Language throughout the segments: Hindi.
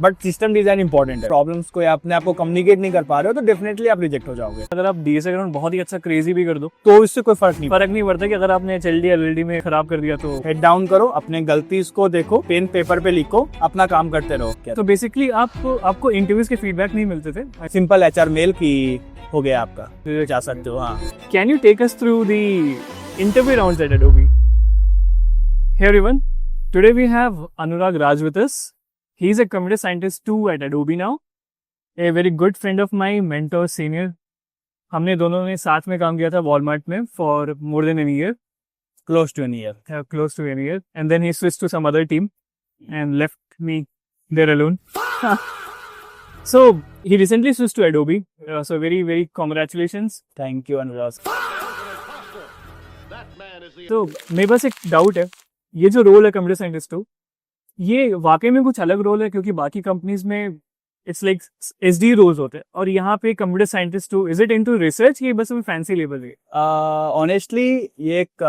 बट सिस्टम डिजाइन इंपॉर्टेंट है। प्रॉब्लम्स को अपने आप को कम्युनिकेट नहीं कर पा रहे हो तो डेफिनेटली आप रिजेक्ट हो जाओगे। अगर आप डीएसए ग्राउंड बहुत ही अच्छा क्रेजी भी कर दो तो इससे कोई फर्क नहीं पड़ता कि अगर आपने एचएलडी एलएलडी में खराब कर दिया तो हेड डाउन करो, अपने गलतीज को देखो, पेन पेपर पे लिखो, अपना काम करते रहो। तो बेसिकली आपको इंटरव्यूज के फीडबैक नहीं मिलते थे? सिंपल एचआर मेल की हो गया आपका, जा सकते हो। हाँ, can you take us through the interview rounds at Adobe? Hey everyone, today we have Anurag Raj with us. He's a computer scientist too at Adobe now. A very good friend of my mentor, senior. हमने दोनों ने साथ में काम किया था Walmart में for more than a year. close to a year. Close to a year. And then he switched to some other team and left me there alone. So he recently switched to Adobe. So very, very congratulations. Thank you Anurag. तो मेरे पास एक डाउट है, ये जो रोल है कंप्यूटर साइंटिस्ट हो, ये वाकई में कुछ अलग रोल है? क्योंकि बाकी कंपनीज में इट्स लाइक एसडी रोल्स होते हैं और यहाँ पे कंप्यूटर साइंटिस्ट हो, इज इट इनटू रिसर्च, ये बस फैंसी लेवल है? ऑनेस्टली ये एक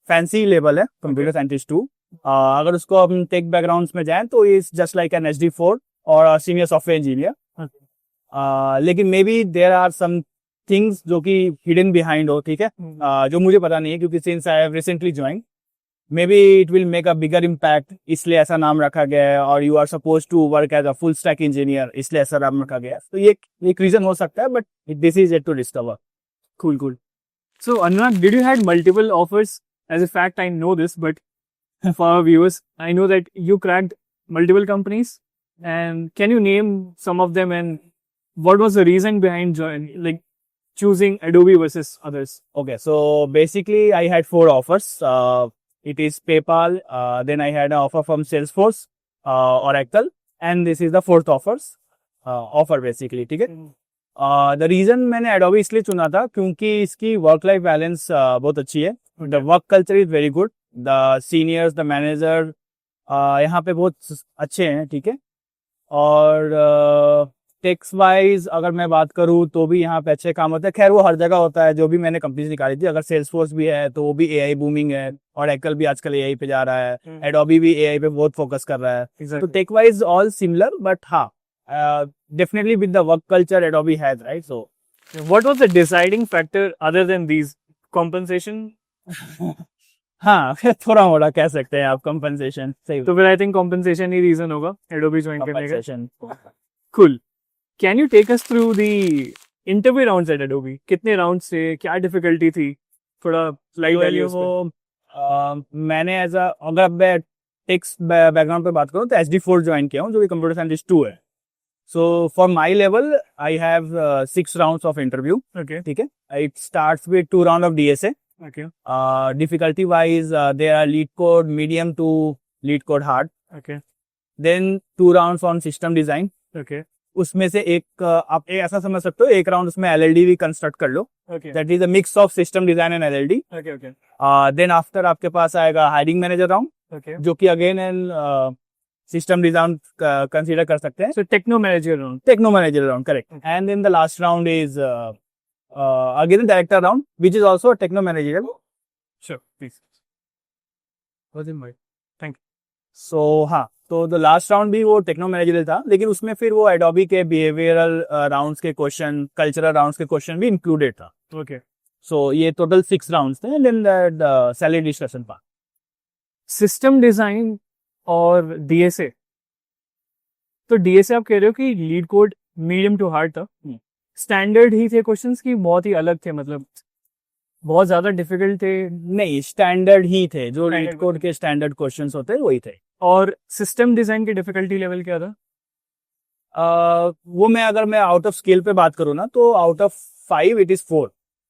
फैंसी लेवल है कंप्यूटर साइंटिस्ट टू। अगर उसको हम टेक बैकग्राउंड्स में जाएं तो is just like an SD4 और सीनियर सॉफ्टवेयर इंजीनियर। लेकिन maybe there are some things जो कि हिडन बिहाइंड हो, ठीक है, जो मुझे पता नहीं है क्योंकि since I have recently join, maybe it will make a bigger impact, इसलिए ऐसा नाम रखा गया है। और you are suppose to work as a full stack engineer, इसलिए ऐसा नाम रखा गया है। तो ये एक रीजन हो सकता है, but this is yet to discover. Cool. So Anurag, did you had multiple offers? As a fact, I know this, but for our viewers, I know that you cracked multiple companies. And can you name some of them and what was the reason behind choosing Adobe versus others? Okay, so basically I had 4 offers. It is PayPal, then I had an offer from Salesforce, Oracle, and this is the 4th offer basically, ठीक है। द रीजन मैंने Adobe इसलिए चुना था क्योंकि इसकी वर्क लाइफ बैलेंस बहुत अच्छी है। The work culture is very good, the seniors, the manager यहाँ पे बहुत अच्छे हैं, ठीक है। और टेक्स वाइज अगर मैं बात करूँ तो भी यहाँ पे अच्छे काम होते हैं। खैर वो हर जगह होता है, जो भी मैंने कंपनीज निकाली थी। अगर सेल्सफोर्स भी है तो वो भी AI बूमिंग है, और एक्ल भी आजकल AI पे जा रहा है, एडोबी भी AI पे बहुत फोकस कर रहा है। तो tech wise all similar, but हाँ, definitely with the work culture Adobe has, right? So what was the deciding factor other than these? Compensation? हाँ, थोड़ा मोड़ा कह सकते हैं आप, कंपनसेशन। सही, तो फिर आई थिंक कंपनसेशन ही रीजन होगा Adobe ज्वाइन करने का। Cool. Can you take us through the interview rounds at Adobe? कितने राउंड्स थे, क्या डिफिकल्टी थी, थोड़ा लाइव वैल्यूज पे? मैंने अगर मैं टेक्स बैकग्राउंड पे बात करूँ तो SD4 ज्वाइन किया हूँ, जो कि कंप्यूटर साइंटिस्ट 2 है। So for my level, I have 6 rounds of interview. Okay. ठीक है। It starts with 2 rounds of DSA. Okay. Difficulty wise, there are lead code medium to lead code hard. Okay. Then 2 rounds on system design. Okay. उसमें से एक आप ऐसा समझ सकते हो, एक राउंड उसमें LLD भी कंस्ट्रक्ट कर लो। Okay. That is a mix of system design and LLD. Okay. Okay. Then after आपके पास आएगा हायरिंग मैनेजर राउंड, Okay. जो कि again and system design consider कर सकते हैं। So techno manager round. Techno manager round, correct. Okay. And then the last round is again the director round, which is also a techno managerial. Sure, please. Was in mind. Thank you. So हाँ, तो the last round भी वो टेक्नो मैनेजरियल था, लेकिन उसमें फिर वो एडोबी के बिहेवियरल राउंड्स के क्वेश्चन, कल्चरल राउंड्स के क्वेश्चन भी इंक्लूडेड था। Okay. So ये टोटल 6 राउंड्स थे, then the salary discussion part. System design और DSA, तो DSA आप कह रहे हो कि LeetCode medium to hard था, स्टैंडर्ड ही थे क्वेश्चंस की बहुत ही अलग थे, मतलब बहुत ज्यादा डिफिकल्ट थे? नहीं, स्टैंडर्ड ही थे, जो लीड कोड के स्टैंडर्ड क्वेश्चंस होते हैं वही थे। और सिस्टम डिजाइन की डिफिकल्टी लेवल क्या था? वो अगर मैं आउट ऑफ स्केल पे बात करूँ ना, तो out of 5 it is 4,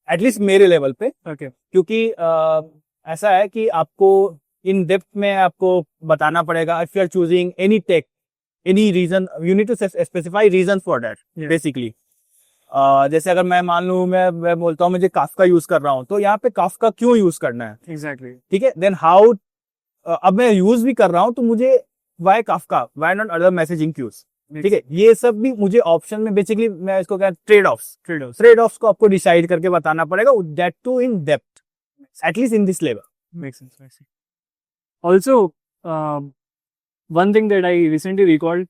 at least मेरे लेवल पे। Okay. क्योंकि ऐसा है कि आपको इन डेप्थ में आपको बताना पड़ेगा, if you are choosing any tech, any reason, you need to specify reason for that basically. जैसे अगर मैं मान लूं, मैं बोलता हूँ मुझे काफका यूज कर रहा हूँ, तो यहाँ पे काफका क्यों यूज करना है, एग्जैक्टली, ठीक है। देन हाउ, अब मैं यूज भी कर रहा हूँ तो मुझे why Kafka, why not other messaging queues, ठीक है। ये सब भी मुझे ऑप्शन में बेसिकली मैं इसको क्या, ट्रेड ऑफ्स को आपको डिसाइड करके बताना पड़ेगा, that too in depth, at least in this level. Make sense. Also, one thing that I recently recalled,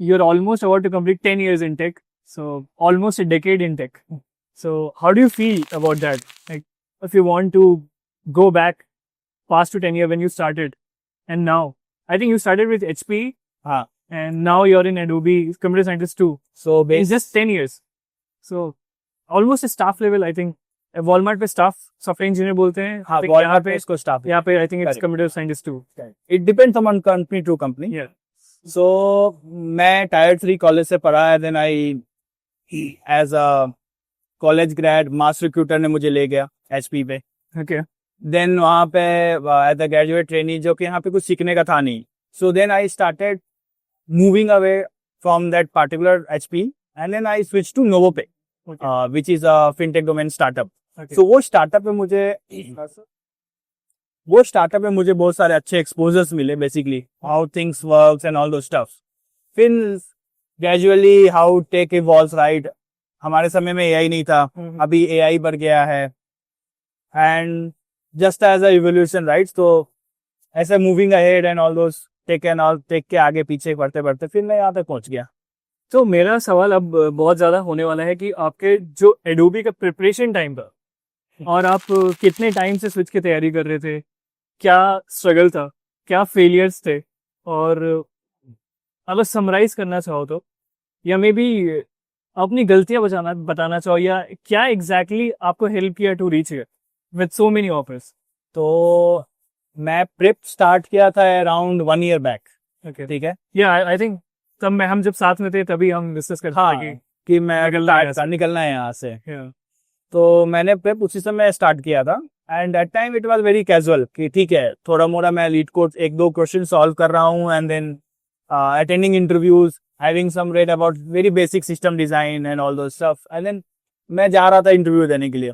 you're almost about to complete 10 years in tech, so almost a decade in tech. So how do you feel about that? Like, if you want to go back past to 10 years when you started, and now, I think you started with HP, हाँ. and now you're in Adobe Computer Scientist 2. So In just 10 years. So almost a staff level, I think. Walmart पे staff software engineer बोलते हैं. हाँ, I think यहाँ Walmart पे पे इसको staff. यहाँ पे I think it's Correct. Computer Scientist 2. It depends on company to company. Yeah. So मैं Tier 3 कॉलेज से पढ़ा है, then I as a college grad mass recruiter ने मुझे ले गया HP पे. Okay. Then वहाँ पे as a graduate trainee, जो कि यहाँ पे कुछ सीखने का था नहीं. So then I started moving away from that particular HP, and then I switched to NovoPay, Okay. which is a fintech domain startup. Okay. So वो स्टार्टअप में मुझे बहुत सारे अच्छे एक्सपोजर्स मिले, basically how things works and all those stuff. फिर gradually how tech evolves, right. हमारे समय में एआई नहीं था, अभी एआई बढ़ गया है, and just as a evolution, right. तो ऐसे moving ahead and all those tech and all tech के आगे पीछे बढ़ते बढ़ते फिर मैं यहाँ तक पहुंच गया. तो मेरा सवाल अब बहुत ज़्यादा होने वाला है कि आपके जो एडोबी का प्रिपरेशन टाइम था और आप कितने टाइम से स्विच की तैयारी कर रहे थे, क्या स्ट्रगल था, क्या फेलियर्स थे, और अगर समराइज करना चाहो तो, या मे बी अपनी गलतियां बताना चाहो, या क्या एग्जैक्टली आपको हेल्प किया to reach here with so many offers. तो मैं प्रेप स्टार्ट किया था अराउंड 1 year बैक. ओके. ठीक है. या आई थिंक तब हम जब साथ में थे तभी हम डिस्कस करते हाँ, थे कि मैं निकलना है यहाँ से. तो मैंने प्रेप उसी समय स्टार्ट किया था, and that time it was very casual कि ठीक है, थोड़ा मोड़ा मैं लीड कोड 1-2 क्वेश्चन सॉल्व कर रहा हूँ, and then attending interviews, having some read about very basic system design and all those stuff, and then मैं जा रहा था इंटरव्यू देने के लिए.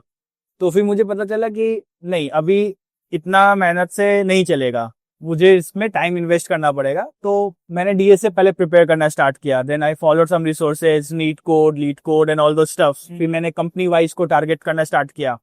तो फिर मुझे पता चला कि नहीं, अभी इतना मेहनत से नहीं चलेगा, मुझे इसमें टाइम इन्वेस्ट करना पड़ेगा. तो मैंने डीएस से पहले प्रिपेयर करना स्टार्ट किया. Then I followed some resources, NeetCode, LeetCode and all those stuff. फिर मैंने कंपनी वाइज को टारगेट करना स्टार्ट किया.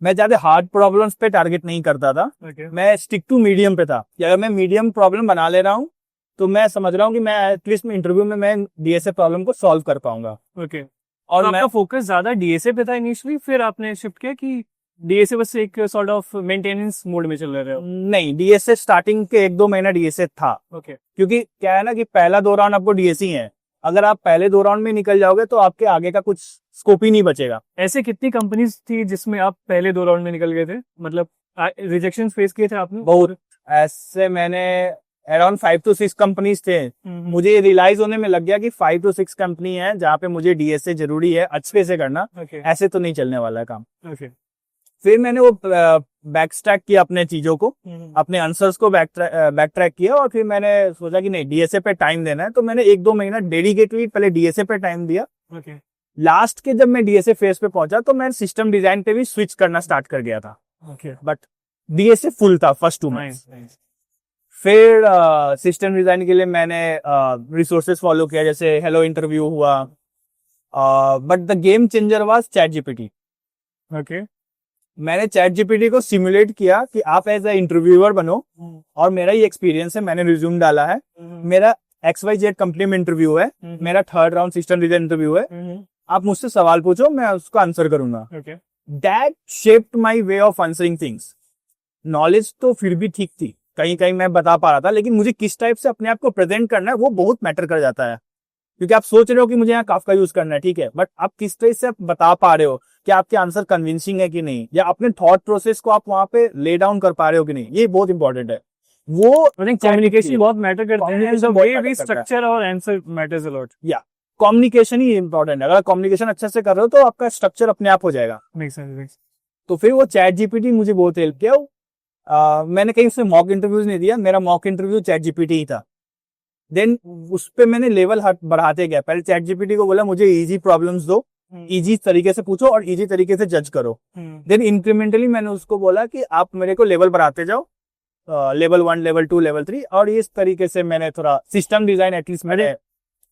मैं ज्यादा हार्ड प्रॉब्लम्स पे टारगेट नहीं करता था. मैं स्टिक टू मीडियम पे था कि अगर मैं मीडियम प्रॉब्लम बना ले रहा हूँ तो मैं समझ रहा हूँ कि मैं एटलीस्ट इंटरव्यू में मैं डीएसए प्रॉब्लम को सॉल्व कर पाऊंगा. ओके. और आपका फोकस ज्यादा डीएसए पे था इनिशियली, फिर आपने शिफ्ट किया कि डीएसए बस एक सॉर्ट ऑफ मेंटेनेंस मोड में चल रहे हो? नहीं, डीएसए स्टार्टिंग के 1-2 महीना डीएसए था. ओके. क्योंकि क्या है ना कि पहला 2 राउंड आपको डीएसए है, अगर आप पहले 2 राउंड में निकल जाओगे तो आपके आगे का कुछ स्कोप ही नहीं बचेगा. ऐसे कितनी कंपनीज थी जिसमें आप पहले 2 राउंड में निकल गए थे, मतलब रिजेक्शन फेस किए थे आपने? बहुत. ऐसे मैंने अराउंड 5 to 6 कंपनीज थे. मुझे रियलाइज होने में लग गया कि 5 to 6 कंपनी है जहाँ पे मुझे डीएसए जरूरी है अच्छे से करना. ऐसे तो नहीं चलने वाला है काम. फिर मैंने वो बैकस्ट्रैक किया अपने चीजों को, अपने आंसर्स को बैक ट्रैक किया, और फिर मैंने सोचा कि नहीं, डीएसए पे टाइम देना है. तो मैंने 1-2 महीना डेडिकेटली पहले डीएसए पे टाइम दिया. लास्ट के जब मैं डीएसए फेज पे पहुंचा तो मैं सिस्टम डिजाइन पे भी स्विच करना स्टार्ट कर गया था. बट डीएसए फुल था फर्स्ट 2 मंथ्स. फिर सिस्टम डिजाइन के लिए मैंने रिसोर्सेज फॉलो किया, जैसे हेलो इंटरव्यू हुआ. But the game changer was chat GPT. Okay. मैंने चैट जीपीटी को सिमुलेट किया कि आप एज अ इंटरव्यूअर बनो, और मेरा ही एक्सपीरियंस है, मैंने रिज्यूम डाला है, मेरा XYZ कंपनी में इंटरव्यू है, मेरा 3rd round system design interview है, आप मुझसे सवाल पूछो, मैं उसका आंसर करूंगा. That shaped my way of answering things. Knowledge तो फिर भी ठीक थी, कहीं कहीं मैं बता पा रहा था, लेकिन मुझे किस टाइप से अपने आप को प्रेजेंट करना है वो बहुत मैटर कर जाता है. क्योंकि आप सोच रहे हो कि मुझे यहाँ काफका यूज करना है, ठीक है, बट आप किस तरह से बता पा रहे हो कि आपके आंसर कन्विंसिंग है कि नहीं, या अपने थॉट प्रोसेस को आप वहां पे ले डाउन कर पा रहे हो कि नहीं, ये बहुत इंपॉर्टेंट है. वो कम्युनिकेशन बहुत मैटर करता है, स्ट्रक्चर और आंसर मैटर्स अ लॉट. या कम्युनिकेशन ही इंपॉर्टेंट है. अगर कम्युनिकेशन अच्छे से कर रहे हो तो आपका स्ट्रक्चर अपने आप हो जाएगा. तो फिर वो चैट जीपीटी मुझे बहुत हेल्प किया. मैंने कहीं उससे मॉक इंटरव्यूज नहीं दिया, मेरा मॉक इंटरव्यू चैट जीपीटी ही था. देन उस पे मैंने लेवल बढ़ाते गया. पहले चैट जीपीटी को बोला मुझे इजी प्रॉब्लम्स दो, इजी तरीके से पूछो और इजी तरीके से जज करो. देन इंक्रीमेंटली मैंने उसको बोला कि आप मेरे को लेवल बढ़ाते जाओ, लेवल 1, लेवल 2, लेवल 3, और इस तरीके से मैंने थोड़ा सिस्टम डिजाइन एटलीस्ट मैंने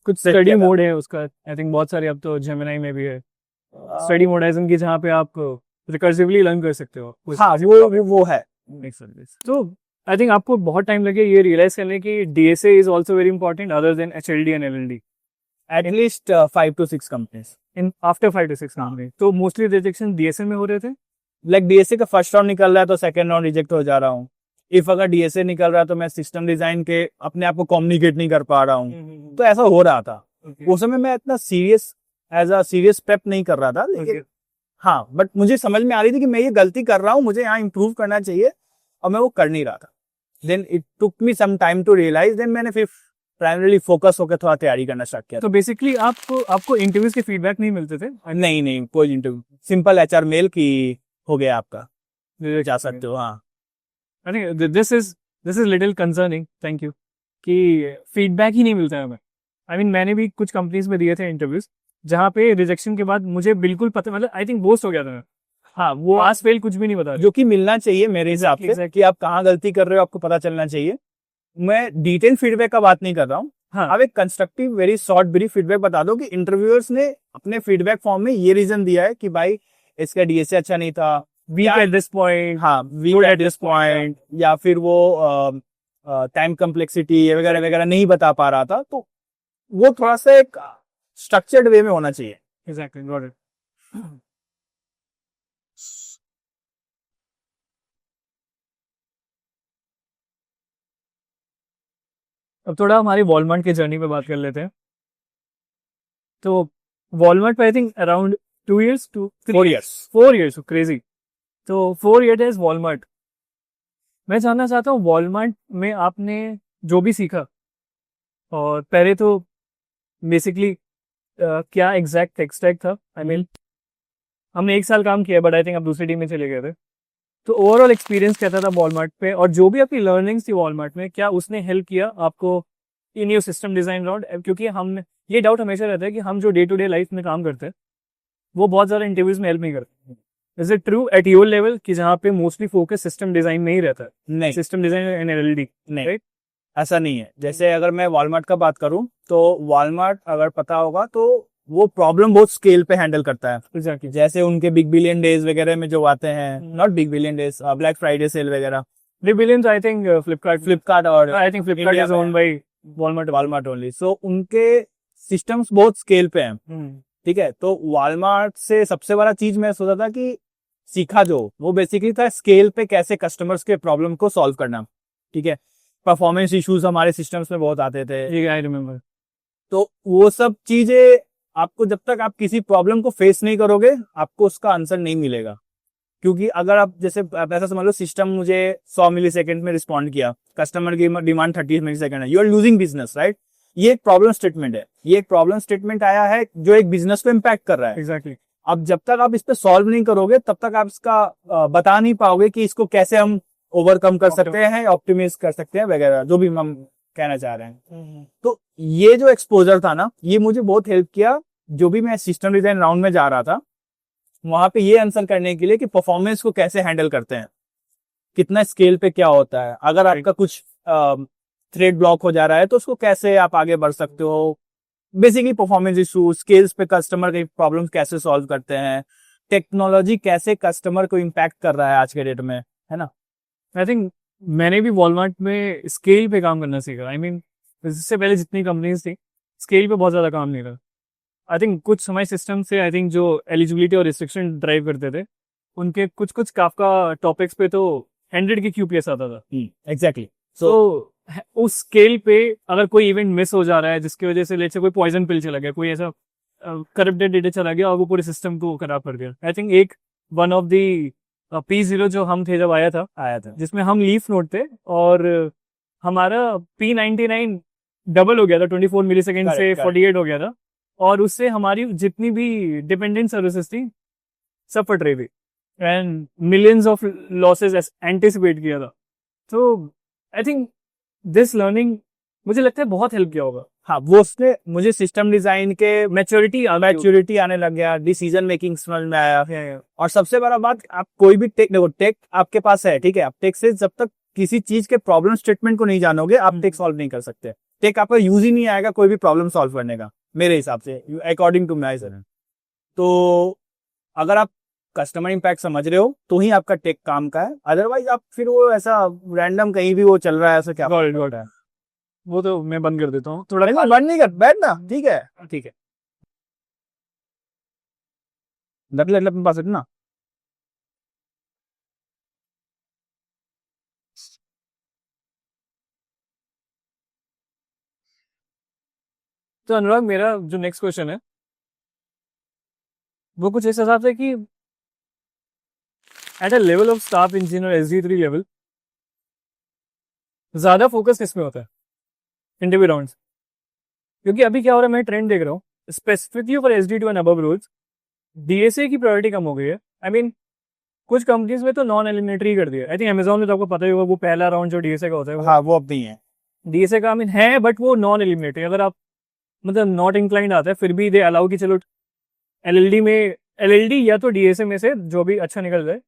कुछ स्टडी मोड है उसका. आई थिंक बहुत सारे अब तो जेमिनी में भी है स्टडी मोड है की, जहाँ पे आप रिकर्सिवली लर्न कर सकते हो. हाँ, वो है. तो आई थिंक आपको बहुत टाइम लगे ये रियलाइज करने की DSA is also very important other than HLD and LLD. At least 5 to 6 companies. In after 5 to 6 companies. तो मोस्टली रिजेक्शन डीएसए में हो रहे थे? लाइक डीएसए का फर्स्ट राउंड निकल रहा है तो सेकंड राउंड रिजेक्ट हो जा रहा हूँ। इफ अगर डीएसए निकल रहा है तो मैं सिस्टम डिजाइन के अपने आप को कम्युनिकेट नहीं कर पा रहा हूँ। तो ऐसा हो रहा था। उस समय मैं इतना serious as a serious prep नहीं कर रहा था, लेकिन हाँ, बट मुझे समझ में आ रही थी कि मैं ये गलती कर रहा हूँ, मुझे यहाँ इंप्रूव करना चाहिए, और मैं वो कर नहीं रहा था। Then it took me some time to realize, then मैंने फिर प्राइमरीली फोकस होकर थोड़ा तैयारी करना स्टार्ट किया। तो बेसिकली आपको इंटरव्यूज के फीडबैक नहीं मिलते थे? नहीं, कोई इंटरव्यू, सिंपल एचआर मेल की हो गया आपका, जा सकते हो। हाँ, आई think this is little concerning, thank you, कि फीडबैक ही नहीं मिलता है हमें। आई मीन मैंने भी कुछ कंपनीज में दिए थे इंटरव्यूज जहाँ पे रिजेक्शन के बाद मुझे बिल्कुल पता, मतलब आई थिंक बोस्ट हो गया था मैं। हाँ, वो पास फेल कुछ भी नहीं बता, जो कि मिलना चाहिए मेरे हिसाब से, Exactly. कि आप कहाँ गलती कर रहे हो आपको पता चलना चाहिए। मैं डिटेल फीडबैक का बात नहीं कर रहा हूँ। हाँ, आप एक constructive very short brief feedback बता दो कि इंटरव्यूअर्स ने अपने फीडबैक फॉर्म में ये रीजन दिया है कि भाई इसका डीएसए अच्छा नहीं था, वीक एट दिस पॉइंट, हाँ वीक एट दिस पॉइंट, या फिर वो टाइम कम्प्लेक्सिटी वगैरह वगैरह नहीं बता पा रहा था। तो वो थोड़ा सा एक स्ट्रक्चर्ड वे में होना चाहिए। Exactly, got it. अब थोड़ा हमारी वॉलमार्ट की जर्नी पे बात कर लेते हैं। तो वॉलमार्ट पे I think around 2 years to 4 years। 4 years, crazy. तो 4 years एज वॉलमार्ट। मैं जानना चाहता हूँ वॉलमार्ट में आपने जो भी सीखा, और पहले तो बेसिकली क्या एग्जैक्ट टेक स्टैक था। आई मीन हमने 1 साल काम किया, बट आई थिंक आप दूसरी टीम में चले गए थे। तो ओवरऑल एक्सपीरियंस कैसा था वॉलमार्ट पे, और जो भी आपकी लर्निंग्स थी वॉलमार्ट में, क्या उसने हेल्प किया आपको in your system design round? क्योंकि हम ये डाउट हमेशा रहता है कि हम जो डे टू डे लाइफ में काम करते हैं वो बहुत ज़्यादा इंटरव्यूज में हेल्प नहीं करते। Is it true at your level कि जहाँ पे मोस्टली फोकस सिस्टम डिजाइन में ही रहता है? नहीं, सिस्टम डिजाइन एंड एलएलडी नहीं, राइट? ऐसा नहीं है। जैसे अगर मैं वॉलमार्ट का बात करूं तो वॉलमार्ट अगर पता होगा तो वो प्रॉब्लम बहुत स्केल पे हैंडल करता है। एग्जैक्टली। जैसे उनके बिग बिलियन डेज वगैरह में जो आते हैं, Hmm. Not big billion days, Black Friday sale वगैरह, बिलियंस आई थिंक फ्लिपकार्ट और I think Flipkart India is में owned by Walmart. Walmart only. So उनके सिस्टम्स बहुत स्केल पे हैं। ठीक है, तो वॉलमार्ट से सबसे बड़ा चीज मैं सोचा था कि सीखा जो वो बेसिकली था स्केल पे कैसे कस्टमर्स के प्रॉब्लम को सॉल्व करना। ठीक है, परफॉर्मेंस इश्यूज हमारे सिस्टम्स में बहुत आते थे। I remember. तो वो सब चीजें आपको, जब तक आप किसी प्रॉब्लम को फेस नहीं करोगे आपको उसका आंसर नहीं मिलेगा। क्योंकि अगर आप जैसे आप ऐसा समझ लो, सिस्टम मुझे 100 मिली सेकेंड में रिस्पॉन्ड किया, कस्टमर की डिमांड 30 मिली सेकेंड है, you are losing business, right? ये एक प्रॉब्लम स्टेटमेंट है। ये एक प्रॉब्लम स्टेटमेंट आया है जो एक बिजनेस को इम्पैक्ट कर रहा है। एग्जैक्टली। अब जब तक आप इस पे सॉल्व नहीं करोगे तब तक आप इसका बता नहीं पाओगे कि इसको कैसे हम ओवरकम कर सकते हैं, ऑप्टिमाइज कर सकते हैं वगैरह, जो भी हम कहना चाह रहे हैं। तो ये जो एक्सपोजर था ना, ये मुझे बहुत हेल्प किया। जो भी मैं सिस्टम डिजाइन राउंड में जा रहा था वहां पे ये आंसर करने के लिए कि परफॉर्मेंस को कैसे हैंडल करते हैं, कितना स्केल पे क्या होता है, अगर आपका कुछ थ्रेड ब्लॉक हो जा रहा है तो उसको कैसे आप आगे बढ़ सकते हो, बेसिकली परफॉर्मेंस इशू, स्केल्स पे कस्टमर के प्रॉब्लम कैसे सॉल्व करते हैं, टेक्नोलॉजी कैसे कस्टमर को इम्पैक्ट कर रहा है आज के डेट में, है ना। आई थिंक मैंने भी वॉलमार्ट में स्केल पे काम करना सीखा। आई मीन इससे पहले जितनी कंपनीज थी स्केल पे बहुत ज़्यादा काम नहीं था। आई थिंक कुछ हमारे सिस्टम से आई थिंक जो एलिजिबिलिटी और रिस्ट्रिक्शन ड्राइव करते थे, उनके कुछ काफका टॉपिक्स पे तो 100 के QPS आता था। एग्जैक्टली। तो उस स्केल पे अगर कोई इवेंट मिस हो जा रहा है जिसकी वजह से लेट्स से कोई पॉइजन पिल चला गया, कोई ऐसा करप्टेड डेटा चला गया और वो पूरे सिस्टम को खराब कर दिया। आई थिंक एक वन ऑफ दी P0 जो हम थे जब आया था जिसमें हम लीफ नोड थे, और हमारा P99 डबल हो गया था, 24 मिली सेकेंड से 48 हो गया था, और उससे हमारी जितनी भी डिपेंडेंट सर्विसेज थी सब फट रही थी, and millions of losses anticipate किया था। तो आई थिंक दिस लर्निंग मुझे लगता है बहुत हेल्प किया होगा। हाँ, वो उसने मुझे सिस्टम डिजाइन के मैच्योरिटी आने लग गया, डिसीजन मेकिंग समझ में आया। और सबसे बड़ा बात, आप कोई भी टेक, देखो टेक आपके पास है, ठीक है, आप टेक से जब तक किसी चीज के प्रॉब्लम स्टेटमेंट को नहीं जानोगे आप टेक सॉल्व नहीं कर सकते। टेक आपका यूज ही नहीं आएगा कोई भी प्रॉब्लम सॉल्व करने का, मेरे हिसाब से, अकॉर्डिंग टू माई सर। तो अगर आप कस्टमर इम्पैक्ट समझ रहे हो तो ही आपका टेक काम का है, अदरवाइज आप फिर वो ऐसा रैंडम कहीं भी वो चल रहा है, ऐसा क्या है। वो तो मैं बंद कर देता हूँ थोड़ा। नहीं, बंद नहीं कर, बैठ ना, ठीक है, ठीक है, ले अपने पास ना। तो अनुराग, मेरा जो नेक्स्ट क्वेश्चन है वो कुछ इस हिसाब से कि at a level of staff engineer SD3 level ज्यादा फोकस किस में होता है इंटरव्यू राउंड्स? क्योंकि अभी क्या हो रहा है, मैं ट्रेंड देख रहा हूँ specifically for SD2 and above roles, DSA की प्रायोरिटी कम हो गई है। आई मीन कुछ कंपनीज में तो नॉन एलिमिनेटरी कर दिया। आई थिंक अमेजोन में तो आपको पता ही होगा, वो पहला राउंड जो DSA का होता है, हाँ, वो अब नहीं है। DSA का आई मीन है बट वो नॉन एलिमिनेटरी। अगर आप मतलब नॉट इंक्लाइंड आता है फिर भी दे अलाउ कि चलो LLD में LLD या तो DSA में से जो भी अच्छा निकल जाए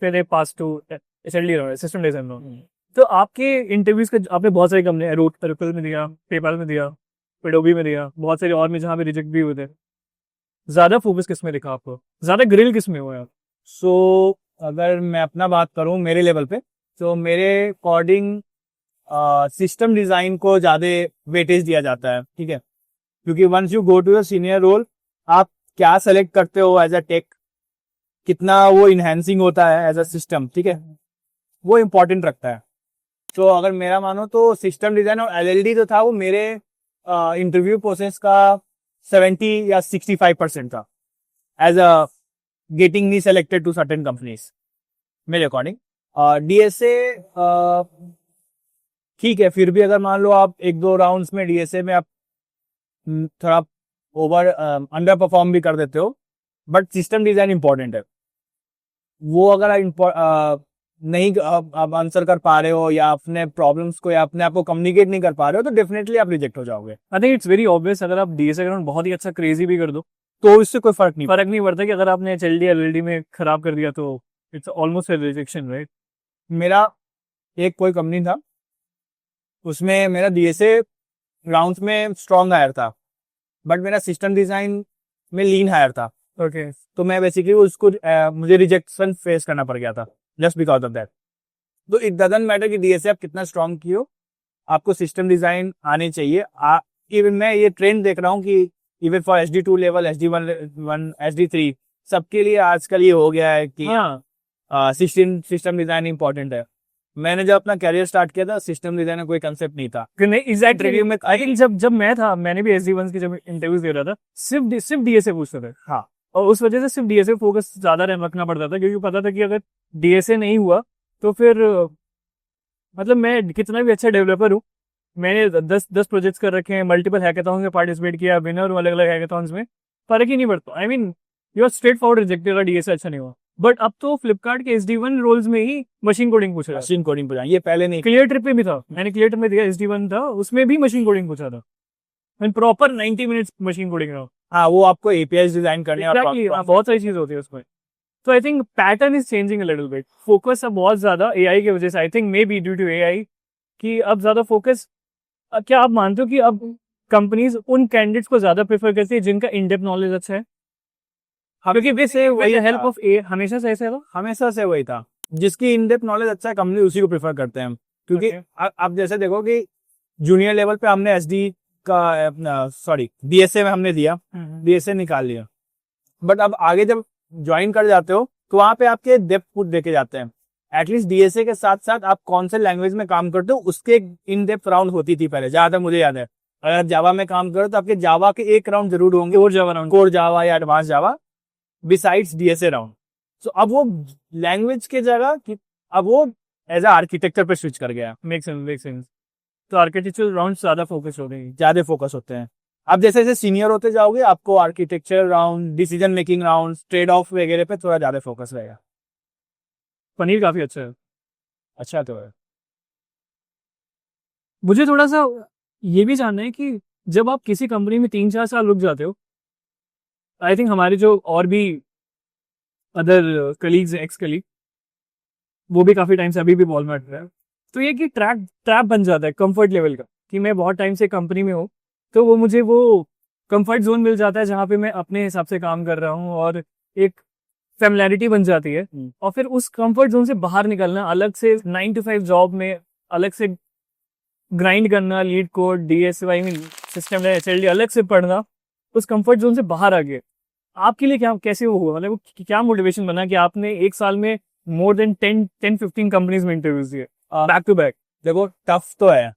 फिर they pass to SLD round, system design round. तो आपके इंटरव्यूज के आपने बहुत सारी कंपनी रूट में दिया, पेपाल में दिया, पेडोबी में दिया, बहुत सारे और में जहाँ पे रिजेक्ट भी हुए थे। ज्यादा फोकस किस में दिखा आपको, ज्यादा ग्रिल किस में हुआ यार? सो अगर मैं अपना बात करूं मेरे लेवल पे, तो मेरे अकॉर्डिंग सिस्टम डिजाइन को ज्यादा वेटेज दिया जाता है, ठीक है, क्योंकि once you go to a senior role, आप क्या सेलेक्ट करते हो एज अ टेक, कितना वो इनहेंसिंग होता है एज अ सिस्टम, ठीक है, वो इम्पोर्टेंट रखता है। तो अगर मेरा मानो तो सिस्टम डिजाइन और LLD जो था वो मेरे इंटरव्यू प्रोसेस का 70 या 65% था as a getting me selected to certain companies मेरे अकॉर्डिंग। DSA ठीक है, फिर भी अगर मान लो आप एक दो राउंड्स में DSA में आप थोड़ा ओवर अंडर परफॉर्म भी कर देते हो, बट सिस्टम डिजाइन इंपॉर्टेंट है। वो अगर नहीं आप आंसर कर पा रहे हो या अपने प्रॉब्लम्स को या अपने आप को कम्युनिकेट नहीं कर पा रहे हो, तो डेफिनेटली आप रिजेक्ट हो जाओगे। I think it's very obvious, अगर आप DSA ग्राउंड बहुत ही अच्छा क्रेजी भी कर दो तो इससे कोई फर्क नहीं पड़ता कि अगर आपने HLD LLD में खराब कर दिया तो it's almost a rejection, right? मेरा एक कोई कंपनी था, उसमें मेरा DSA राउंड्स में स्ट्रॉन्ग हायर था, बट मेरा सिस्टम डिजाइन में लीन हायर था। ओके। तो मैं बेसिकली उसको मुझे रिजेक्शन फेस करना पड़ गया था जस्ट बिकॉज ऑफ दैट। तो इट डजंट मैटर कि DSA आप कितना स्ट्रॉन्ग की हो, आपको सिस्टम डिजाइन आने चाहिए। इवन मैं ये ट्रेंड देख रहा हूँ कि even for SD2 level, SD1, SD3 सबके लिए आजकल ये हो गया है कि सिस्टम डिजाइन इंपॉर्टेंट है। मैंने जब अपना कैरियर स्टार्ट किया था, सिस्टम डिजाइन का कोई कंसेप्ट नहीं था। एग्जैक्ट रिव्यू में आई थिंक जब मैं था, मैंने भी SD1 के जब इंटरव्यूज दे रहा था, सिर्फ DSA पूछते थे। हाँ, और उस वजह से सिर्फ DSA फोकस ज्यादा रखना पड़ता था, क्योंकि पता था कि अगर DSA नहीं हुआ तो फिर मतलब मैं कितना भी अच्छा डेवलपर हूँ, मैंने 10 प्रोजेक्ट्स कर रखे हैं, मल्टीपल हैकेथॉन्स में पार्टिसिपेट किया, विनर हूँ अलग अलग हैकेथॉन्स में, फर्क ही नहीं पड़ता। I mean you are straightforward rejected अगर DSA अच्छा नहीं हुआ। बट अब तो फ्लिपकार्ट के SD1 रोल्स में ही मशीन कोडिंग पूछ रहा है। मशीन कोडिंग पूछा, ये पहले नहीं। क्लियर ट्रिप पे भी था, मैंने क्लियर ट्रिप में दिया, SD1 था, उसमें भी मशीन कोडिंग पूछा था, प्रॉपर 90 मिनट्स मशीन कोडिंग रहा। हाँ, वो आपको APIs डिजाइन करने Exactly, बहुत सारी चीज होती है उसमें। तो I think pattern is changing a little bit, focus अब बहुत ज्यादा AI की वजह से, I think maybe due to AI, कि अब ज्यादा फोकस। क्या आप मानते हो कि अब कंपनीज उन कैंडिडेट्स को ज्यादा प्रेफर करती है जिनका इन डेप्थ नॉलेज अच्छा है? क्योंकि वही हेल्प ऑफ AI हमेशा से ऐसे था, हमेशा से वही था। जिसकी इन डेप्थ नॉलेज अच्छा है, कंपनी उसी को प्रेफर करते हैं हम। क्योंकि आप जैसे देखो कि जूनियर लेवल पे हमने DSA में हमने दिया, DSA निकाल लिया, बट अब आगे जब ज्वाइन कर जाते हो तो वहां पे आपके डेप्थ पुट देके जाते हैं। एटलीस्ट DSA के साथ साथ आप कौन से लैंग्वेज में काम करते हो उसके इन डेप्थ राउंड होती थी पहले, ज्यादा मुझे याद है। अगर जावा में काम करो तो आपके जावा के एक राउंड जरूर होंगे, कोर जावा या एडवांस जावा, बिसाइड्स DSA राउंड। तो अब वो लैंग्वेज के जगह अब वो एज अ आर्किटेक्चर पे स्विच कर गया। Make sense. तो आर्किटेक्चरल राउंड ज्यादा फोकस हो गई, ज्यादा फोकस होते हैं। अब जैसे जैसे सीनियर होते जाओगे, आपको architecture round, decision making round, trade off वगैरह पे थोड़ा ज्यादा फोकस रहेगा। पनीर काफी अच्छा है। अच्छा तो है। मुझे थोड़ा सा ये भी जानना है कि जब आप किसी कंपनी में 3-4 साल रुक जाते हो, आई थिंक हमारे जो और भी अदर कलीग्स एक्स कलीग, वो भी काफी टाइम से अभी भी बॉल में अट रहा है, तो ये कि ट्रैप बन जाता है कंफर्ट लेवल का, कि मैं बहुत टाइम से कंपनी में हूँ, तो वो मुझे वो कंफर्ट जोन मिल जाता है जहाँ पे मैं अपने हिसाब से काम कर रहा हूँ और एक फैमिलैरिटी बन जाती है। और फिर उस कंफर्ट जोन से बाहर निकलना, अलग से 9 to 5 जॉब में अलग से ग्राइंड करना, लीड कोड, DSY में सिस्टम है, HLD अलग से पढ़ना, उस कंफर्ट जोन से बाहर आ गए, आपके लिए क्या कैसे वो हुआ? मतलब वो क्या मोटिवेशन बना कि आपने एक साल में मोर देन 10-15 कंपनीज में इंटरव्यूज दिए बैक टू बैक? देखो टफ तो है,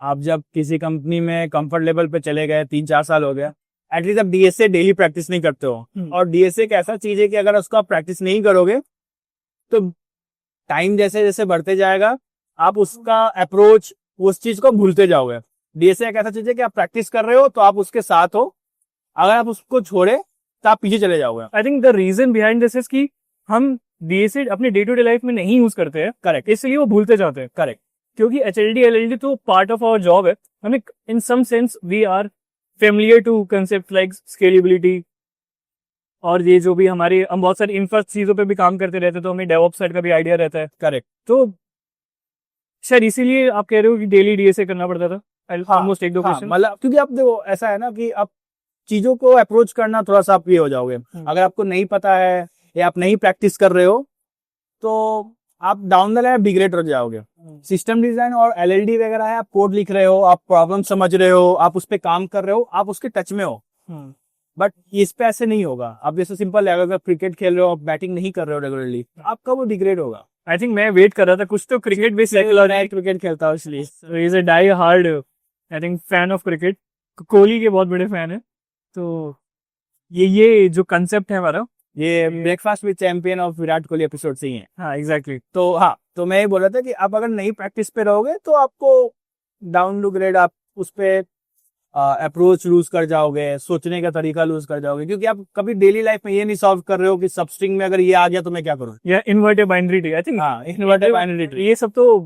आप जब किसी कंपनी में कंफर्ट लेवल पे चले गए, 3-4 साल हो गया, एटलीस्ट आप DSA डेली प्रैक्टिस नहीं करते हो। और DSA एक ऐसा चीज है कि अगर उसको आप प्रैक्टिस नहीं करोगे तो टाइम जैसे जैसे बढ़ते जाएगा आप उसका अप्रोच, उस चीज को भूलते जाओगे। DSA एक ऐसा चीज है कि आप प्रैक्टिस कर रहे हो तो आप उसके साथ हो, अगर आप उसको छोड़े तो आप पीछे चले जाओगे। I think the reason behind this is कि हम DSA अपने डे टू डे लाइफ में नहीं यूज करते हैं, करेक्ट, इसलिए वो भूलते जाते हैं। करेक्ट। क्योंकि HLD LLD तो पार्ट ऑफ आवर जॉब है, हमें in some sense we are familiar to concept like scalability, और ये जो भी हमारे, हम बहुत सारी इंफ्रा चीजों पे भी काम करते रहते हैं, तो हमें डेवऑप्स साइड का भी आइडिया रहता है। करेक्ट। तो शायद इसीलिए आप कह रहे हो कि डेली DSA करना पड़ता था। ऑलमोस्ट एक दो हाँ, क्वेश्चन। मतलब क्योंकि आप देखो ऐसा है ना कि आप चीजों को अप्रोच करना थोड़ा सा आप ये हो जाओगे, अगर आपको नहीं पता है या आप नहीं प्रैक्टिस कर रहे हो तो आप डाउन द लाइन डिग्रेड हो जाओगे। सिस्टम डिजाइन और LLD वगैरह है, आप कोड लिख रहे हो, आप प्रॉब्लम समझ रहे हो, आप उस पर काम कर रहे हो, आप उसके टच में हो। बट इस पे ऐसे नहीं होगा। आप जैसे सिंपल है, अगर आप क्रिकेट खेल रहे हो, आप बैटिंग नहीं कर रहे हो रेगुलरली, आपका वो डिग्रेड होगा। आई थिंक मैं वेट कर रहा था कुछ तो क्रिकेट बेस्ड क्रिकेट खेलता हूँ इसलिए। He is a die hard I think fan of cricket, Kohli के बहुत बड़े फैन है। तो ये जो कंसेप्ट है हमारा, ये breakfast with champion of Virat Kohli episode से ही है। हाँ एग्जैक्टली। तो हाँ, तो मैं ये बोल रहा था कि आप अगर नई प्रैक्टिस पे रहोगे तो आपको डाउन टू ग्रेड, आप उस पे अप्रोच लूज कर जाओगे, सोचने का तरीका लूज कर जाओगे, क्योंकि आप कभी डेली लाइफ में ये नहीं सॉल्व कर रहे हो कि सबस्ट्रिंग में अगर ये आ गया तो मैं क्या करूं, या inverted binary tree. I think हाँ, इन्वर्टेड बाइनरी ट्री, ये सब तो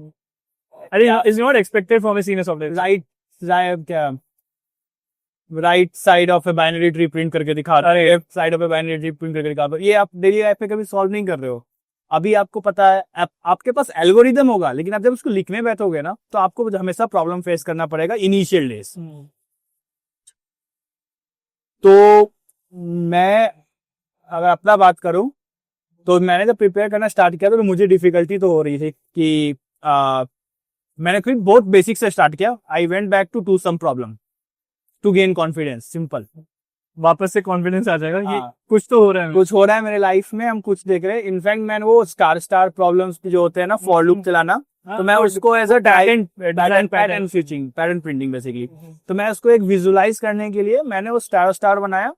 I think is not expected from a senior software. Right side of a binary tree print करके दिखा रहा है, left side of a binary tree print करके दिखा रहा है। ये आप डेली लाइफ में कभी सॉल्व नहीं कर रहे हो। अभी आपको पता है, आपके पास एल्गोरिदम होगा, लेकिन आप जब उसको लिखने बैठोगे ना तो आपको हमेशा प्रॉब्लम फेस करना पड़ेगा इनिशियल डेज। तो मैं अगर अपना बात करूं तो मैंने जब प्रिपेयर करना स्टार्ट किया तो मुझे डिफिकल्टी तो हो रही थी कि मैंने खुद बहुत बेसिक से स्टार्ट किया। I went back to some problem to gain confidence, simple. वापस से कॉन्फिडेंस आ जाएगा। ये हाँ, कुछ तो हो रहा है, कुछ हो रहा है मेरे लाइफ में, हम कुछ देख रहे हैं। इनफैक्ट मैंने वो स्टार प्रॉब्लम्स जो होते हैं ना, फॉर लूप चलाना, तो मैं उसको as a pattern switching, pattern printing basically, तो मैं उसको एक विजुअलाइज करने के लिए मैंने वो स्टार बनाया,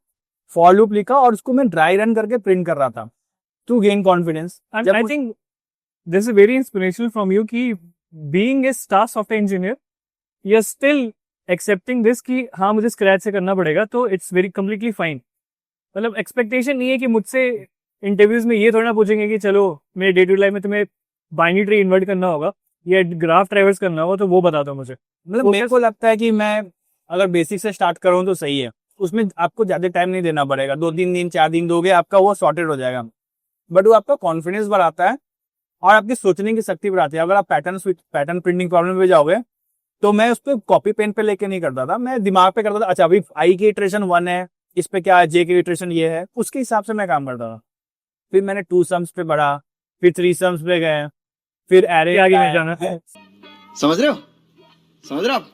फॉर लूप लिखा और उसको मैं ड्राई रन करके प्रिंट कर रहा था to gain confidence. I think this is very inspirational from you कि being a star software engineer you are still accepting this कि हाँ मुझे स्क्रैच से करना पड़ेगा, तो इट्स वेरी कम्प्लीटली फाइन। मतलब एक्सपेक्टेशन नहीं है कि मुझसे इंटरव्यूज में ये थोड़ा ना पूछेंगे कि चलो मेरे डे टू लाइफ में तुम्हें बाइनरी ट्री इन्वर्ट करना होगा या ग्राफ ट्रैवर्स करना होगा, तो वो बता दो मुझे। मतलब मेरे को लगता है कि मैं अगर बेसिक से स्टार्ट करूँ तो सही है, उसमें आपको ज्यादा टाइम नहीं देना पड़ेगा, 2-3 दिन 4 दिन दोगे आपका वो सॉर्टेड हो जाएगा। बट वो आपका कॉन्फिडेंस बढ़ाता है और आपकी सोचने की शक्ति बढ़ाती है। अगर आप पैटर्न प्रिंटिंग प्रॉब्लम पे जाओगे तो मैं उस पर कॉपी पेन पे लेके नहीं करता था, मैं दिमाग पे करता था। अच्छा अभी आई की इटरेशन 1 है, इस पे क्या है, जे की इटरेशन ये है, उसके हिसाब से मैं काम करता था। फिर मैंने 2 सम्स पे बढ़ा, फिर 3 सम्स पे गए, फिर एरे आगे में जाना, समझ रहे हो आप,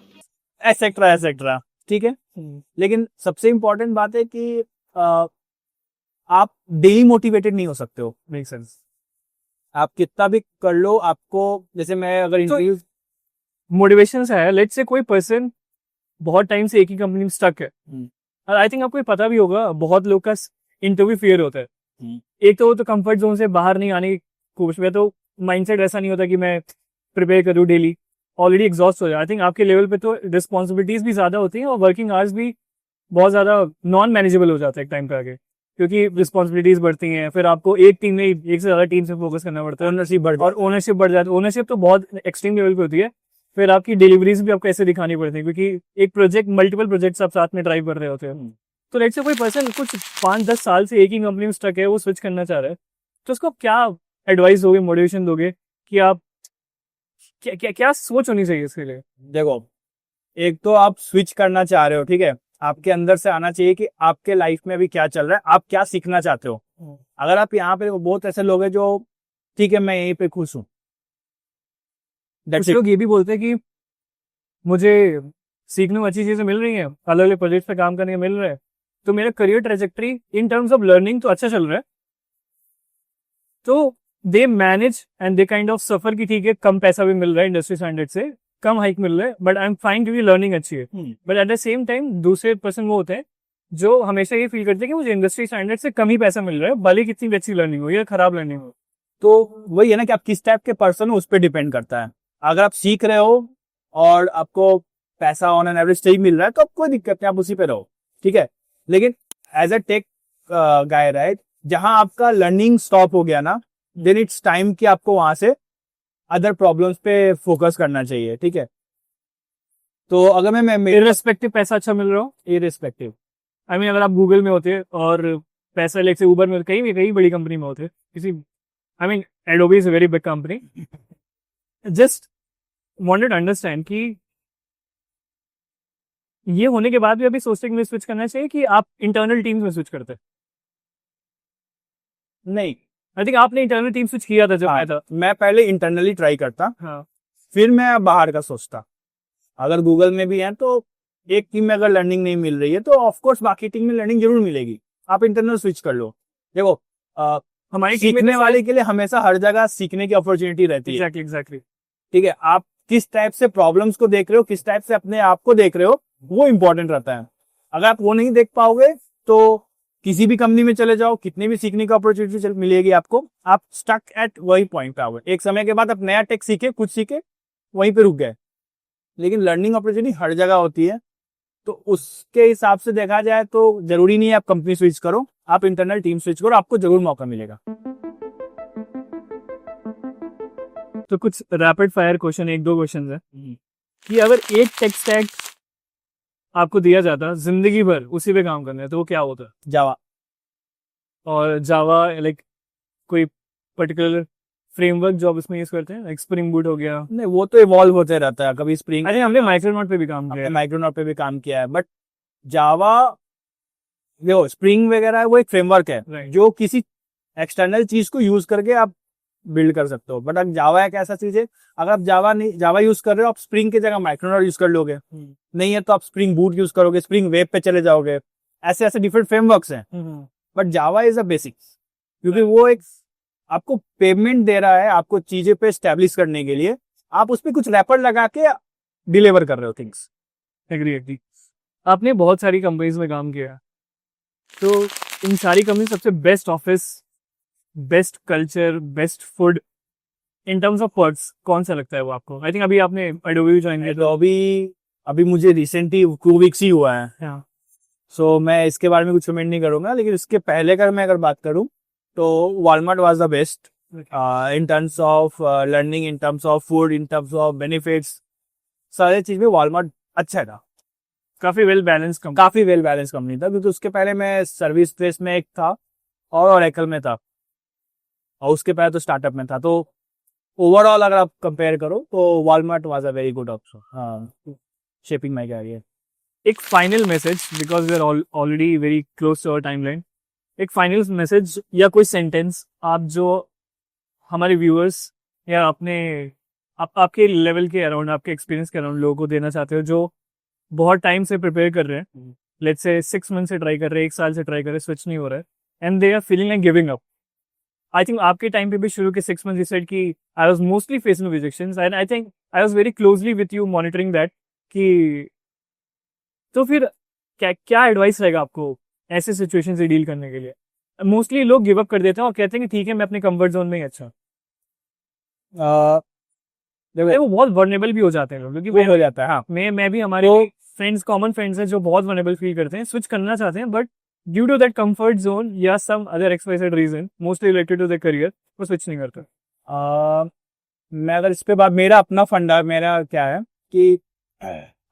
एसेट्रा एसेट्रा। ठीक है, लेकिन सबसे इंपॉर्टेंट बात है कि आप डेली मोटिवेटेड नहीं हो सकते हो। Make sense. आप कितना भी कर लो, आपको जैसे मैं अगर इंटरव्यू मोटिवेशन से है, लेट्स से कोई पर्सन बहुत टाइम से एक ही कंपनी में स्टक है, और आई थिंक आपको ये पता भी होगा बहुत लोग का इंटरव्यू फेयर होता है। एक तो वो तो कंफर्ट जोन से बाहर नहीं आने की कोशिश में, तो माइंडसेट ऐसा नहीं होता कि मैं प्रिपेयर करूँ डेली, ऑलरेडी एग्जॉस्ट हो जाए। आई थिंक आपके लेवल पे तो रिस्पॉन्सिबिलिटीज भी ज्यादा होती हैं और वर्किंग आवर्स भी बहुत ज्यादा नॉन मैनेजेबल हो जाता है एक टाइम पे आगे, क्योंकि रिस्पॉन्सिबिलिटीज बढ़ती हैं। फिर आपको एक टीम में एक से ज्यादा टीम से फोकस करना पड़ता है, ओनरशिप बढ़ जाती है। ओनरशिप तो बहुत एक्सट्रीम लेवल पे होती है। फिर आपकी डिलीवरीज भी आपको ऐसे दिखानी पड़ती है, क्योंकि एक प्रोजेक्ट, मल्टीपल प्रोजेक्ट्स आप साथ में ड्राइव कर रहे होते हैं। तो लेट्स से कोई पर्सन कुछ 5-10 साल से एक ही कंपनी में स्टक है, वो स्विच करना चाह रहा है, तो उसको क्या एडवाइस दोगे, मोटिवेशन दोगे कि आप क्या सोच होनी चाहिए इसके लिए? देखो, एक तो आप स्विच करना चाह रहे हो, ठीक है, आपके अंदर से आना चाहिए कि आपके लाइफ में अभी क्या चल रहा है, आप क्या सीखना चाहते हो। अगर आप यहाँ पे, बहुत ऐसे लोग हैं जो ठीक है मैं यहीं पे खुश हूँ, कुछ लोग ये भी बोलते हैं कि मुझे सीखने को अच्छी चीजें मिल रही हैं, अलग अलग प्रोजेक्ट पे काम करने को मिल रहा है, तो मेरा career trajectory in terms of learning तो अच्छा चल रहा है। तो they manage and they kind of suffer की ठीक है, कम पैसा भी मिल रहा है इंडस्ट्री स्टैंडर्ड से, कम हाइक मिल रहा है, बट आई एम फाइन क्योंकि लर्निंग अच्छी है। But at the same time दूसरे पर्सन वो होते हैं जो हमेशा ये फील करते हैं कि मुझे इंडस्ट्री स्टैंडर्ड से कम ही पैसा मिल रहा है, भले कितनी भी अच्छी लर्निंग हो या खराब लर्निंग हो। तो वही है ना कि आप किस टाइप के पर्सन हो, उस पर डिपेंड करता है। अगर आप सीख रहे हो और आपको पैसा ऑन एन एवरेज सही मिल रहा है तो कोई दिक्कत नहीं, आप उसी पे रहो, ठीक है। लेकिन as a tech guy, right, जहां आपका लर्निंग स्टॉप हो गया ना, देन इट्स टाइम कि आपको वहां से अदर प्रॉब्लम्स पे फोकस करना चाहिए, ठीक है। तो अगर मैं इररिस्पेक्टिव पैसा अच्छा मिल रहा हो, इररिस्पेक्टिव, आई मीन अगर आप गूगल में होते और पैसा लेके ऊबर में, कहीं भी कहीं बड़ी कंपनी में होते, किसी, I mean Adobe is a very big company, just wanted to understand कि ये होने के बाद भी अभी सोचते कि स्विच करना चाहिए कि आप इंटरनल टीम्स में स्विच करते। नहीं, आई थिंक आपने इंटरनल टीम स्विच किया था जब आया था। मैं पहले इंटरनली ट्राई करता, हाँ, फिर मैं बाहर का सोचता। अगर गूगल में भी है तो एक टीम में अगर लर्निंग नहीं मिल रही है तो ऑफकोर्स बाकी टीम में लर्निंग जरूर मिलेगी, आप इंटरनल स्विच कर लो। देखो हमारी टीम में सीखने वाले के लिए हमेशा हर जगह सीखने की अपॉर्चुनिटी रहती है, एग्जैक्टली, ठीक है। आप किस टाइप से प्रॉब्लम्स को देख रहे हो, किस टाइप से अपने आप को देख रहे हो, वो इंपॉर्टेंट रहता है। अगर आप वो नहीं देख पाओगे तो किसी भी कंपनी में चले जाओ, कितनी भी सीखने की अपॉर्चुनिटी मिलेगी आपको, आप स्टक एट वही पॉइंट पे आओगे। एक समय के बाद आप नया टेक सीखे, कुछ सीखे, वहीं पे रुक गए। लेकिन लर्निंग अपॉर्चुनिटी हर जगह होती है, तो उसके हिसाब से देखा जाए तो जरूरी नहीं है आप कंपनी स्विच करो, आप इंटरनल टीम स्विच करो, आपको जरूर मौका मिलेगा। तो कुछ रैपिड फायर क्वेश्चन, एक दो क्वेश्चन है कि अगर एक टेक स्टैक आपको दिया जाता जिंदगी भर उसी पे काम करना है तो वो क्या होता? जावा। और जावा लाइक कोई पर्टिकुलर फ्रेमवर्क जो आप इसमें यूज करते हैं, लाइक स्प्रिंग बूट हो गया? नहीं, वो तो इवॉल्व होते रहता है, कभी स्प्रिंग, अरे हमने माइक्रोनॉट पे भी काम किया है, माइक्रोनॉट पे भी काम किया है, बट जावा, देखो स्प्रिंग वगैरह है, वो एक फ्रेमवर्क है Right. जो किसी एक्सटर्नल चीज को यूज करके आप बिल्ड कर सकते हो। बट अब जावा एक ऐसा चीज है, अगर आप जावा यूज कर रहे हो, आप स्प्रिंग की जगह माइक्रोनॉट यूज कर लोगे, नहीं है तो आप स्प्रिंग बूट यूज करोगे, स्प्रिंग वेब पे चले जाओगे, ऐसे ऐसे डिफरेंट फ्रेमवर्क्स हैं। But Java is a basics, क्योंकि वो एक आपको पेमेंट दे रहा है आपको चीजें पे स्टैब्लिश करने के लिए, आप उस पर कुछ रैपर लगा के डिलीवर कर रहे हो थिंग्स। एग्री। आपने बहुत सारी कंपनीज में काम किया, तो इन सारी कंपनी सबसे best office, best culture, best food, in terms of perks कौन सा लगता है वो आपको? आई थिंक अभी आपने एडोबी ज्वाइन किया, तो अभी मुझे रिसेंटली 2 वीक्स ही हुआ है, सो मैं इसके बारे में कुछ कमेंट नहीं करूंगा। लेकिन इसके पहले का मैं अगर बात करूं तो Walmart was the best in terms of learning, in terms of food, in terms of benefits, सारे चीज में वॉलमार्ट अच्छा था। काफी वेल बैलेंस कंपनी था, क्योंकि उसके पहले मैं सर्विस स्पेस में एक था और ओरेकल में था, और उसके पहले तो स्टार्टअप में था। तो ओवरऑल अगर आप कंपेयर करो तो Walmart was a very good option shaping my career. एक final message, because we are already very close to our timeline, एक फाइनल मैसेज या कोई सेंटेंस आप जो हमारे व्यूअर्स या आपके लेवल के अराउंड, आपके एक्सपीरियंस के अराउंड लोगों को देना चाहते हो जो बहुत टाइम से प्रिपेयर कर रहे हैं, लेट्स से 6 मंथ से ट्राई कर रहे हैं, 1 साल से ट्राई कर रहे हैं, स्विच नहीं हो रहा है, and they are feeling like giving up. I think आपके टाइम पे भी शुरू के 6 मंथ सेड कि I was mostly facing rejections, and I think I was very closely with you monitoring that कि तो फिर क्या एडवाइस रहेगा आपको ऐसे सिचुएशन से डील करने के लिए? मोस्टली लोग गिव अप कर देते हैं और कहते हैं कि ठीक है मैं अपने कंफर्ट जोन में ही अच्छा। वो बहुत वर्नेबल भी हो जाते हैं लोग, क्योंकि वो हो जाता है। हाँ, मैं भी हमारे फ्रेंड्स, कॉमन फ्रेंड्स हैं जो बहुत वर्नेबल फील करते हैं, स्विच करना चाहते हैं, but due to that comfort zone या some other expressed reason mostly related to their career, वो स्विच नहीं करते। मैं अगर इस पे बात, मेरा अपना फंडा मेरा क्या है कि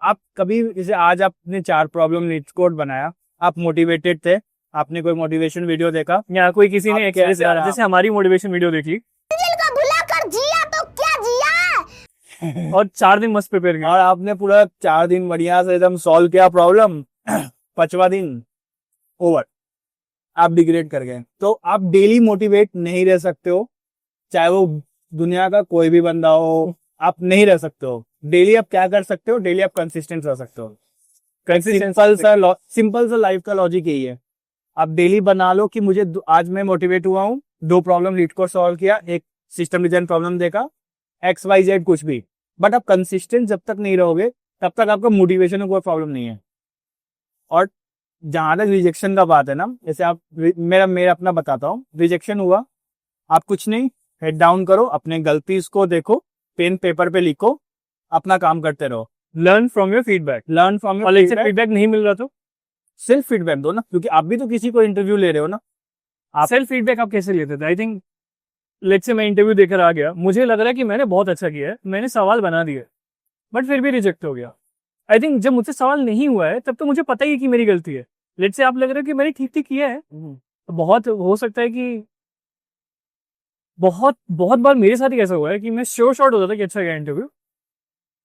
आप कभी, जैसे आज आपने 4 प्रॉब्लम नीड्स कोड बनाया, आप मोटिवेटेड थे, आपने कोई मोटिवेशन वीडियो देखा या कोई किसी ने जैसे हमारी मोटिवेशन वीडियो देख ली और 4 दिन मस्त प्रिपेयर किया और आपने पूरा 4 दिन बढ़िया से एकदम सॉल्व किया प्रॉब्लम, 5वां दिन ओवर, आप डिग्रेड कर गए। तो आप डेली मोटिवेट नहीं रह सकते हो, चाहे वो दुनिया का कोई भी बंदा हो, आप नहीं रह सकते हो। डेली आप क्या कर सकते हो, डेली आप कंसिस्टेंट रह सकते हो। Consistency. सिंपल सा लाइफ का लॉजिक यही है। आप डेली बना लो कि मुझे आज मैं मोटिवेट हुआ हूँ, 2 प्रॉब्लम लीड को सॉल्व किया, एक सिस्टम डिजाइन प्रॉब्लम देखा, XYZ कुछ भी, बट आप कंसिस्टेंट जब तक नहीं रहोगे तब तक आपका मोटिवेशन में कोई प्रॉब्लम नहीं है। और जहां तक रिजेक्शन का बात है ना, जैसे आप मेरा अपना बताता हूँ, रिजेक्शन हुआ, आप कुछ नहीं, हेड डाउन करो, अपने गलती को देखो, पेन पेपर पे लिखो, अपना काम करते रहो। Learn from your feedback. और लेट्स से फीडबैक नहीं मिल रहा तो सेल्फ फीडबैक दो ना, क्योंकि आप भी तो किसी को इंटरव्यू ले रहे हो ना। सेल्फ फीडबैक आप कैसे लेते थे? आई थिंक लेट्स से मैं इंटरव्यू देकर आ गया, मुझे लग रहा है कि मैंने बहुत अच्छा किया है, मैंने सवाल बना दिए, बट फिर भी रिजेक्ट हो गया। आई थिंक जब मुझसे सवाल नहीं हुआ है तब तो मुझे पता ही है कि मेरी गलती है। लेट्स से आप लग रहा है कि मैंने ठीक ठीक किया है, तो बहुत हो सकता है कि बहुत बहुत बार मेरे साथ ही ऐसा हुआ है कि मैं श्योर शॉट होता था कि अच्छा गया इंटरव्यू,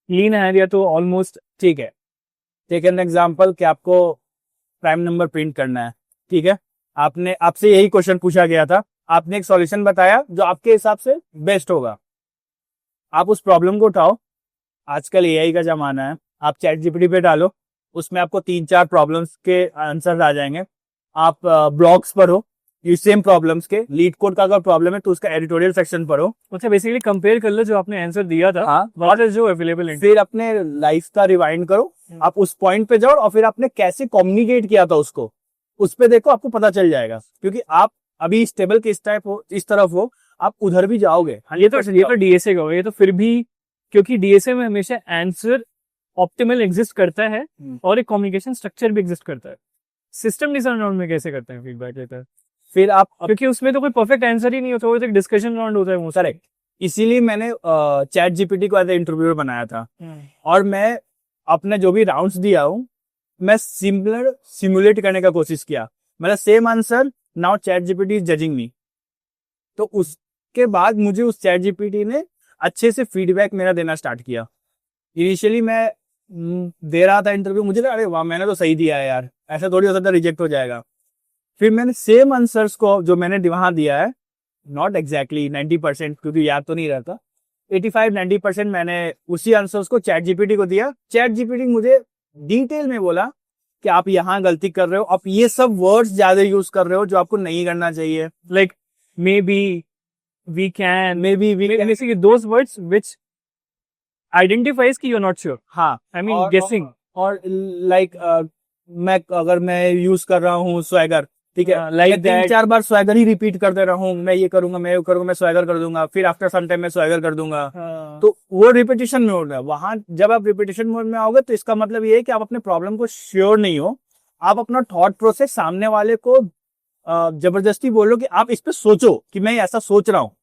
लीन है या तो ऑलमोस्ट ठीक है। टेक एन एग्जांपल कि आपको प्राइम नंबर प्रिंट करना है, ठीक है, आपसे यही क्वेश्चन पूछा गया था, आपने एक सॉल्यूशन बताया जो आपके हिसाब से बेस्ट होगा। आप उस प्रॉब्लम को उठाओ, आजकल एआई का जमाना है, आप चैट जीपीटी पे डालो, उसमें आपको 3-4 प्रॉब्लम्स के आंसर आ जाएंगे। आप ब्लॉग्स पढ़ो ये सेम प्रॉब्लम्स के, लीड कोड का अगर प्रॉब्लम है तो उसका एडिटोरियल सेक्शन पढ़ो। अच्छा, बेसिकली कंपेयर कर लो जो आपने आंसर दिया था, हाँ, व्हाट इज जो अवेलेबल है, फिर अपने लाइफ का रिवाइंड करो, आप उस पॉइंट पे जाओ और फिर आपने कैसे कम्युनिकेट किया था उसको, उस पे देखो, आपको पता चल जाएगा। क्योंकि आप अभी स्टेबल किस टाइप हो, इस तरफ हो, आप उधर भी जाओगे। ये तो डीएसए का हो, ये तो फिर भी, क्योंकि डीएसए में हमेशा आंसर ऑप्टिमल एग्जिस्ट करता है और एक कम्युनिकेशन स्ट्रक्चर भी एग्जिस्ट करता है। सिस्टम डिजाइन राउंड में कैसे करते हैं फीडबैक लेता है? फिर आप, क्योंकि उसमें तो कोई परफेक्ट आंसर ही नहीं होता, वो तो एक डिस्कशन राउंड होता है। करेक्ट, इसीलिए मैंने चैट जीपीटी को एज ए इंटरव्यूअर बनाया था। और मैं अपने जो भी राउंड्स दिया हूँ, मैं सिमिलर सिमुलेट करने का कोशिश किया, मतलब same answer, now chat GPT is judging me. तो उसके बाद मुझे उस चैट जीपीटी ने अच्छे से फीडबैक मेरा देना स्टार्ट किया। इनिशियली मैं दे रहा था इंटरव्यू, मुझे लगा अरे वाह मैंने तो सही दिया है यार, ऐसा थोड़ी हो सकता रिजेक्ट हो जाएगा। फिर मैंने सेम आंसर्स को जो मैंने वहां दिया है, नॉट एग्जैक्टली 90%, क्योंकि याद तो नहीं रहता, 85-90% मैंने उसी आंसर्स को चैट जीपीटी को दिया। चैट जीपीटी मुझे डिटेल में बोला कि आप यहाँ गलती कर रहे हो, आप ये सब वर्ड्स ज्यादा यूज कर रहे हो जो आपको नहीं करना चाहिए, like maybe, we can, basically those words which identifies कि यू आर नॉट श्योर। हाँ, आई मीन गेसिंग। और लाइक अगर मैं यूज कर रहा हूँ स्वैगर, ठीक है, like 3-4 बार स्वैगर ही रिपीट करते रहा हूँ, मैं ये करूंगा, मैं ये करूंगा, मैं स्वैगर कर दूंगा, फिर आफ्टर सम टाइम मैं स्वैगर कर दूंगा, तो वो रिपीटिशन में हो रहा है। वहां जब आप रिपीटिशन मोड में आओगे तो इसका मतलब ये है कि आप अपने प्रॉब्लम को श्योर नहीं हो, आप अपना थॉट प्रोसेस सामने वाले को जबरदस्ती बोलो कि आप इस पे सोचो कि मैं ऐसा सोच रहा हूँ,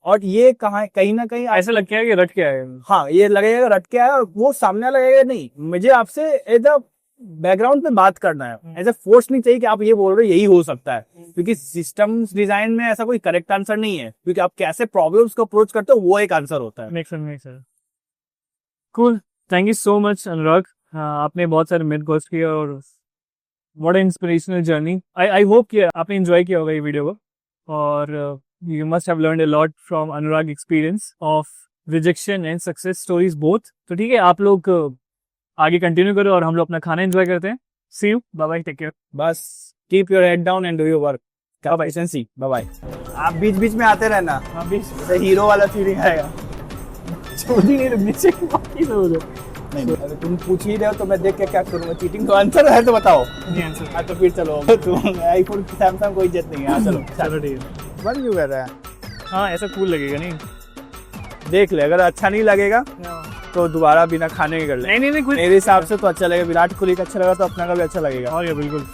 और ये कहीं ना कहीं ऐसा लग गया है कि रट के आए। हाँ, ये लगेगा रट के आया, वो सामने लगेगा नहीं, मुझे आपसे एज अ बैकग्राउंड पे बात करना है, ऐसे फोर्स नहीं चाहिए कि आप ये बोल रहे हो यही हो सकता है, क्योंकि सिस्टम्स डिजाइन में ऐसा कोई करेक्ट आंसर नहीं है, क्योंकि आप कैसे प्रॉब्लम्स को अप्रोच करते हो वो एक आंसर होता है। Make sense. Cool, thank you so much Anurag. आपने बहुत सारे मिथ गोस्ट किए और what inspirational journey. I hope कि आपने एंजॉय किया होगा ये वीडियो को, और you must have learned a lot from Anurag experience of rejection and success stories both. तो ठीक है, आप लोग आगे कंटिन्यू करो और हम लोग अपना खाना एंजॉय करते हैं। See you, bye bye, take care. बस keep your head down and do your work. Efficiency, bye bye. आप बीच बीच में आते रहना, तो हीरो वाला फीलिंग आएगा। छोटी नहीं रुकनी चाहिए, बाकी सब हो जाए। नहीं, अगर तुम पूछ ही रहे हो तो मैं देख के क्या करूंगा? चीटिंग तो आंसर है तो बताओ। आंसर। तो फिर चलो, तुम आईफोन सैमसंग कोई इज्जत नहीं है। चलो ठीक है। बंद क्यों कर रहा है? हाँ, ऐसा कूल लगेगा नहीं? देख ले, अगर अच्छा नहीं लगेगा तो दोबारा बिना खाने के कर ले। नहीं, मेरे हिसाब से तो अच्छा लगेगा। विराट कोहली का अच्छा लगा तो अपना का भी अच्छा लगेगा। और ये बिल्कुल